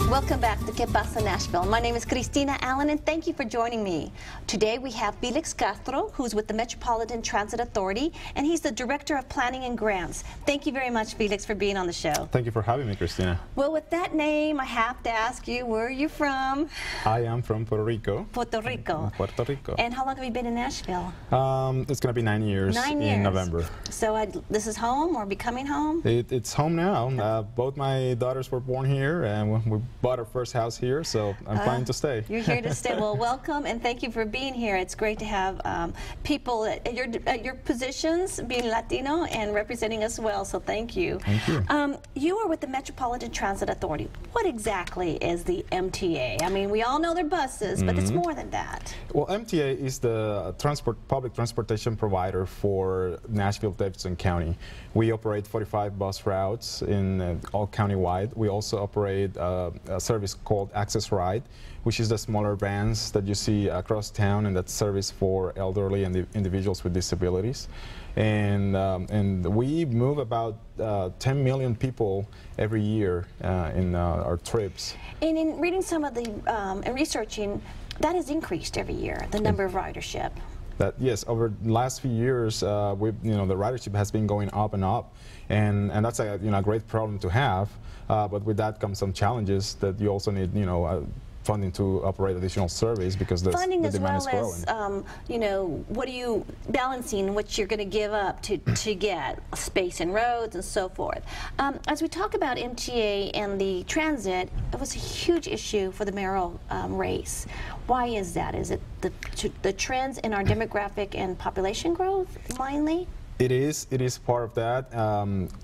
Welcome back to Que-pasa-Nashville. My name is Cristina Allen, and thank you for joining me. Today we have Felix Castro, who's with the Metropolitan Transit Authority, and he's the Director of Planning and Grants. Thank you very much, Felix, for being on the show. Thank you for having me, Cristina. Well, with that name, I have to ask you, where are you from? I am from Puerto Rico. Puerto Rico. Puerto Rico. And how long have you been in Nashville? It's going to be 9 years, 9 years in November. So this is home or becoming home? It's home now. Both my daughters were born here, and we bought our first house here, so I'm planning to stay. You're here to stay. Well, welcome, and thank you for being here. It's great to have people at your positions, being Latino and representing us well, so thank you. Thank you. You are with the Metropolitan Transit Authority. What exactly is the MTA? I mean, we all know they're buses, but it's more than that. Well, MTA is the public transportation provider for Nashville-Davidson County. We operate 45 bus routes in all county-wide. We also operate a service called Access Ride, which is the smaller vans that you see across town, and that's service for elderly and individuals with disabilities. And we move about 10 million people every year in our trips. And in reading some of the and researching, that has increased every year, the number of ridership. Yes, over the last few years, the ridership has been going up and up, and that's a great problem to have. But with that comes some challenges that you also need funding to operate additional service, because the demand is growing. What are you balancing, what you're going to give up to get space in roads and so forth. As we talk about MTA and the transit, it was a huge issue for the mayoral race. Why is that? Is it the trends in our demographic and population growth mainly? It is part of that.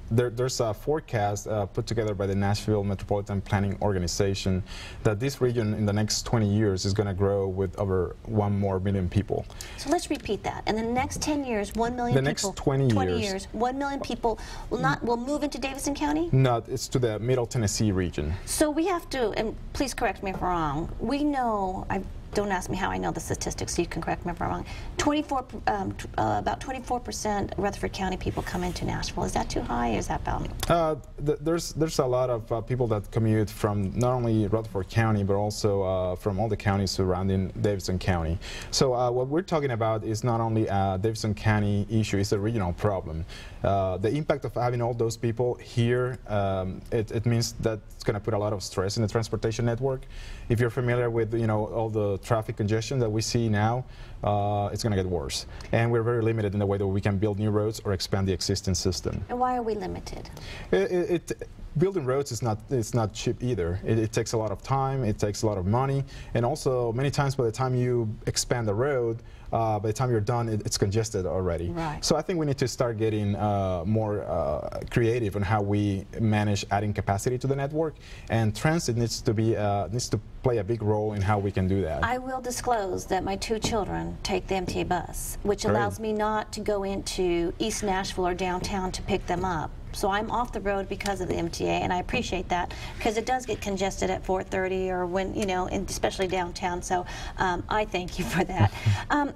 There's a forecast put together by the Nashville Metropolitan Planning Organization that this region in the next 20 years is going to grow with over 1 more million people. So let's repeat that. In the next 10 years, 1 million people. The next 20 years, 1 million people will move into Davidson County? No, it's to the Middle Tennessee region. So we have to, and please correct me if I'm wrong, we know, don't ask me how I know the statistics, so you can correct me if I'm wrong. About 24% Rutherford County people come into Nashville. Is that too high, or is that about? There's a lot of people that commute from not only Rutherford County, but also from all the counties surrounding Davidson County. So what we're talking about is not only a Davidson County issue, it's a regional problem. The impact of having all those people here, it means that it's going to put a lot of stress in the transportation network. If you're familiar with all the traffic congestion that we see now, it's going to get worse. And we're very limited in the way that we can build new roads or expand the existing system. And why are we limited? Building roads is not cheap either. It takes a lot of time, it takes a lot of money, and also many times by the time you expand the road, by the time you're done, it's congested already. Right. So I think we need to start getting more creative on how we manage adding capacity to the network, and transit needs to play a big role in how we can do that. I will disclose that my 2 children take the MTA bus, which allows me not to go into East Nashville or downtown to pick them up. So I'm off the road because of the MTA, and I appreciate that, because it does get congested at 4:30 or when, and especially downtown. So I thank you for that.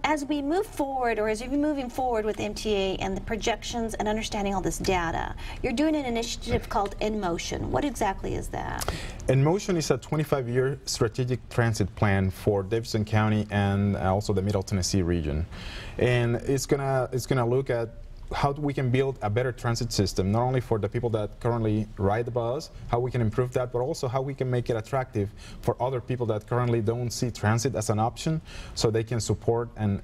As we move forward, or as you're moving forward with MTA and the projections and understanding all this data, you're doing an initiative called inMotion. What exactly is that? inMotion is a 25-year strategic transit plan for Davidson County and also the Middle Tennessee region, and it's gonna look at how we can build a better transit system, not only for the people that currently ride the bus, how we can improve that, but also how we can make it attractive for other people that currently don't see transit as an option, so they can support and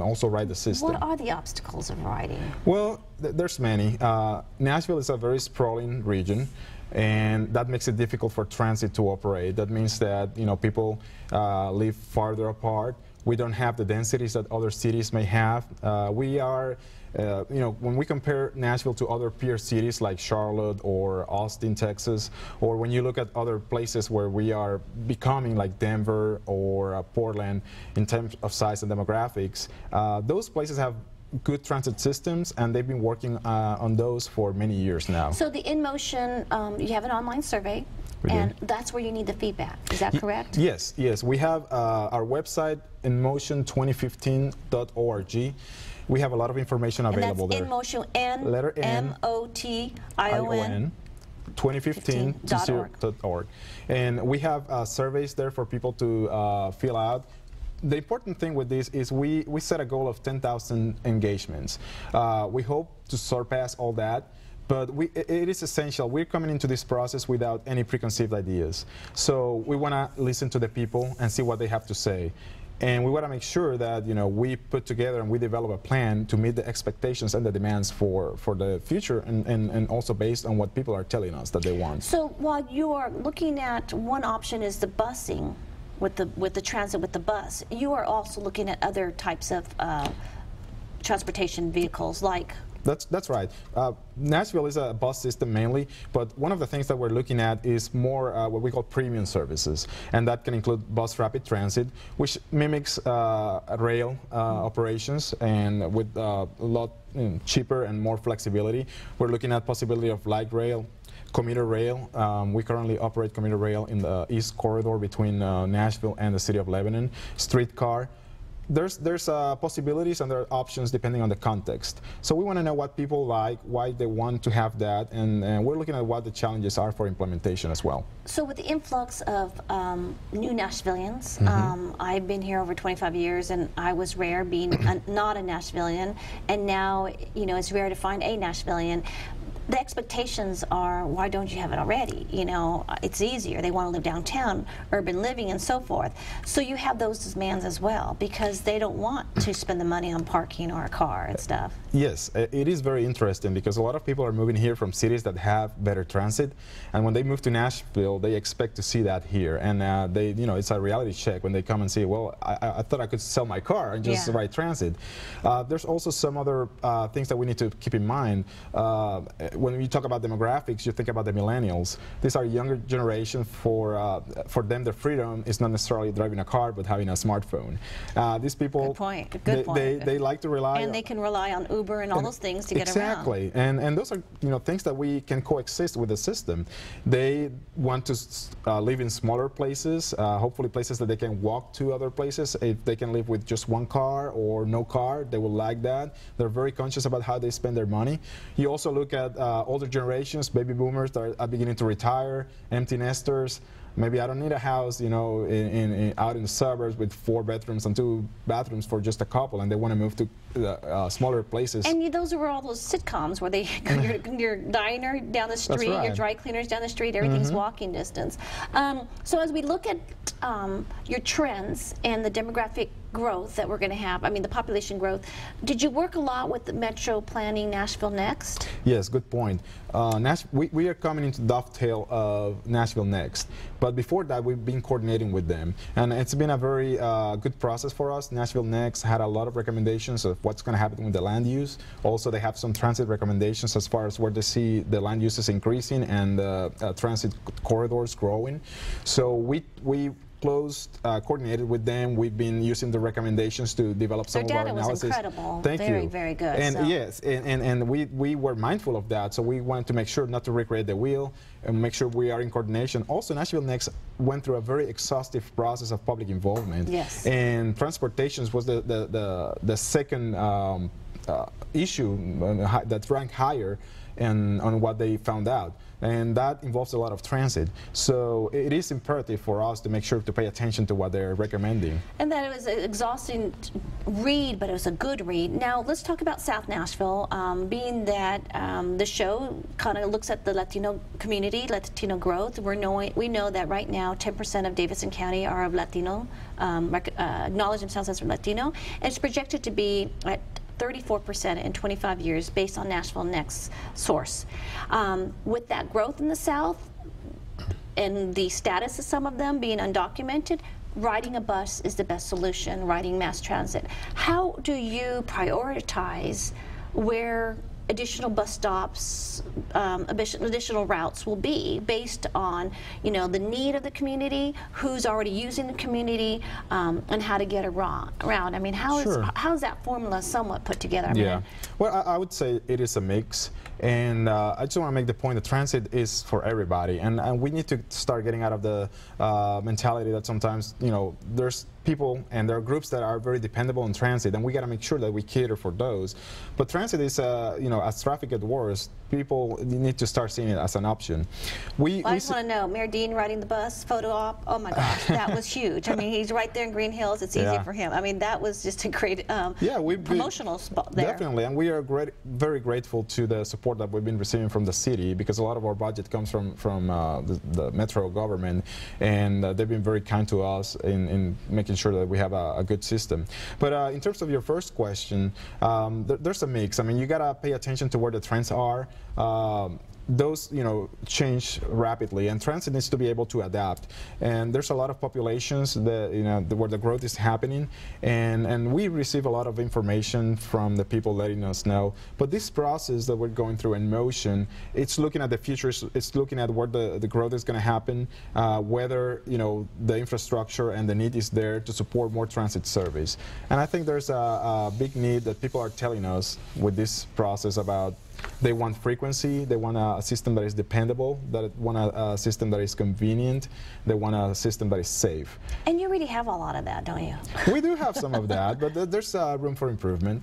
also ride the system. What are the obstacles of riding? Well, there's many. Nashville is a very sprawling region, and that makes it difficult for transit to operate. That means that people live farther apart. We don't have the densities that other cities may have. We are when we compare Nashville to other peer cities like Charlotte or Austin, Texas, or when you look at other places where we are becoming like Denver or Portland in terms of size and demographics, those places have good transit systems, and they've been working on those for many years now. So the inMotion, you have an online survey, and that's where you need the feedback. Is that correct? Yes, yes. We have our website, inMotion2015.org. We have a lot of information available there. And that's inMotion, letter N, M-O-T-I-O-N. 2015.org. And we have surveys there for people to fill out. The important thing with this is we set a goal of 10,000 engagements. We hope to surpass all that. But it is essential. We're coming into this process without any preconceived ideas. So we want to listen to the people and see what they have to say. And we want to make sure that we put together and we develop a plan to meet the expectations and the demands for the future, and also based on what people are telling us that they want. So while you are looking at, one option is the busing with the transit with the bus, you are also looking at other types of transportation vehicles like. That's right. Nashville is a bus system mainly, but one of the things that we're looking at is more what we call premium services, and that can include bus rapid transit, which mimics rail operations, and with a lot cheaper and more flexibility. We're looking at possibility of light rail, commuter rail. We currently operate commuter rail in the east corridor between Nashville and the city of Lebanon. Streetcar. There's possibilities and there are options depending on the context. So we want to know what people like, why they want to have that, and we're looking at what the challenges are for implementation as well. So with the influx of new Nashvillians, I've been here over 25 years, and I was rare being not a Nashvillian, and now it's rare to find a Nashvillian. The expectations are, why don't you have it already? It's easier. They want to live downtown, urban living, and so forth. So you have those demands as well, because they don't want to spend the money on parking or a car and stuff. Yes, it is very interesting because a lot of people are moving here from cities that have better transit, and when they move to Nashville, they expect to see that here, and it's a reality check when they come and say, well, I thought I could sell my car and just ride transit. There's also some other things that we need to keep in mind. When you talk about demographics, you think about the millennials. These are younger generation. For them, the freedom is not necessarily driving a car, but having a smartphone. These people, good point. Good point. They like to rely, and they can rely on Uber and all those things to get around. Exactly, and those are things that we can coexist with the system. They want to live in smaller places, hopefully places that they can walk to other places. If they can live with just one car or no car, they will like that. They're very conscious about how they spend their money. You also look at older generations, baby boomers that are beginning to retire, empty nesters. Maybe I don't need a house, out in the suburbs with 4 bedrooms and 2 bathrooms for just a couple, and they want to move to smaller places. And those were all those sitcoms where they your diner down the street, your dry cleaners down the street, everything's walking distance. So as we look at your trends and the demographic growth that we're going to have, I mean the population growth, did you work a lot with the Metro planning Nashville Next? Yes, good point. We are coming into dovetail of Nashville Next, but before that we've been coordinating with them, and it's been a very good process for us. Nashville Next had a lot of recommendations of what's going to happen with the land use. Also, they have some transit recommendations as far as where they see the land uses increasing and transit corridors growing. So we coordinated with them. We've been using the recommendations to develop some of our analysis. Their data was incredible. Thank you. Very, very good. And yes, and we were mindful of that, so we wanted to make sure not to recreate the wheel and make sure we are in coordination. Also, Nashville Next went through a very exhaustive process of public involvement. Yes. And transportation was the second issue that ranked higher on what they found out. And that involves a lot of transit. So it is imperative for us to make sure to pay attention to what they're recommending. And that it was an exhausting read, but it was a good read. Now let's talk about South Nashville, being that the show kind of looks at the Latino community, Latino growth. We know that right now 10% of Davidson County are of Latino, acknowledge themselves as Latino, and it's projected to be at 34% in 25 years based on Nashville Next source. With that growth in the South and the status of some of them being undocumented, riding a bus is the best solution, riding mass transit. How do you prioritize where additional bus stops, additional routes will be based on, the need of the community, who's already using the community, and how to get around? I mean, how's that formula somewhat put together? Well, I would say it is a mix, and I just want to make the point that transit is for everybody, and we need to start getting out of the mentality that sometimes, there's people and there are groups that are very dependable on transit, and we got to make sure that we cater for those. But transit is, as traffic gets worse, people need to start seeing it as an option. I just want to know, Mayor Dean riding the bus, photo op, oh my gosh, that was huge. I mean, he's right there in Green Hills. It's easy for him. I mean, that was just a great promotional spot there. Definitely, and we are very grateful to the support that we've been receiving from the city, because a lot of our budget comes from the metro government, and they've been very kind to us in making sure that we have a good system. But in terms of your first question, there's a mix. I mean, you gotta pay attention to where the trends are. Those change rapidly, and transit needs to be able to adapt. And there's a lot of populations that where the growth is happening, and we receive a lot of information from the people letting us know. But this process that we're going through inMotion, it's looking at the future. It's looking at where the growth is going to happen, whether the infrastructure and the need is there to support more transit service. And I think there's a big need that people are telling us with this process about. They want frequency, they want a system that is dependable, they want a system that is convenient, they want a system that is safe. And you already have a lot of that, don't you? We do have some of that, but there's room for improvement.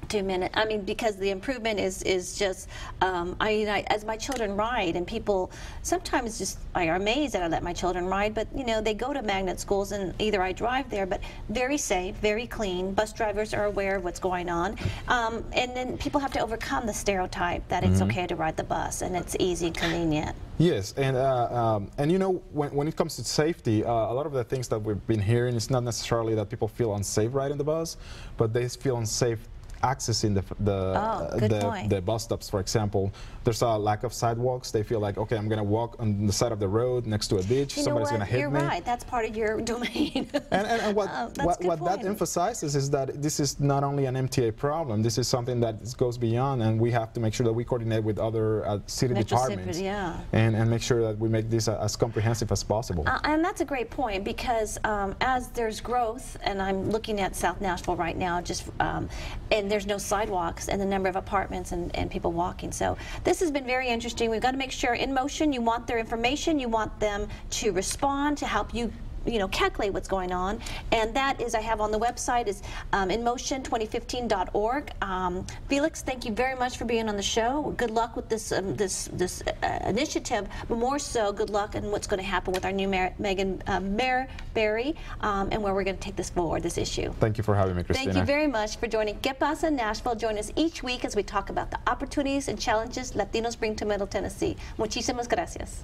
2 minutes. I mean, because the improvement is just, as my children ride, and people sometimes just are amazed that I let my children ride, but they go to magnet schools, and either I drive there, but very safe, very clean. Bus drivers are aware of what's going on, and then people have to overcome the stereotype that it's okay to ride the bus and it's easy and convenient. Yes, and when it comes to safety, a lot of the things that we've been hearing is not necessarily that people feel unsafe riding the bus, but they feel unsafe accessing the bus stops. For example, there's a lack of sidewalks. They feel like, okay, I'm going to walk on the side of the road next to a beach. Somebody's going to hit me. You're right. That's part of your domain. and what that emphasizes is that this is not only an MTA problem. This is something that goes beyond, and we have to make sure that we coordinate with other city departments and make sure that we make this as comprehensive as possible. And that's a great point, because as there's growth, and I'm looking at South Nashville right now, and there's no sidewalks, and the number of apartments and people walking. So this has been very interesting. We've got to make sure inMotion, you want their information, you want them to respond, to help you calculate what's going on, and that is, I have on the website, is inMotion2015.org. Felix, thank you very much for being on the show. Good luck with this initiative, but more so, good luck in what's going to happen with our new Mayor Barry, and where we're going to take this forward, this issue. Thank you for having me, Christina. Thank you very much for joining Que-pasa-Nashville. Join us each week as we talk about the opportunities and challenges Latinos bring to Middle Tennessee. Muchísimas gracias.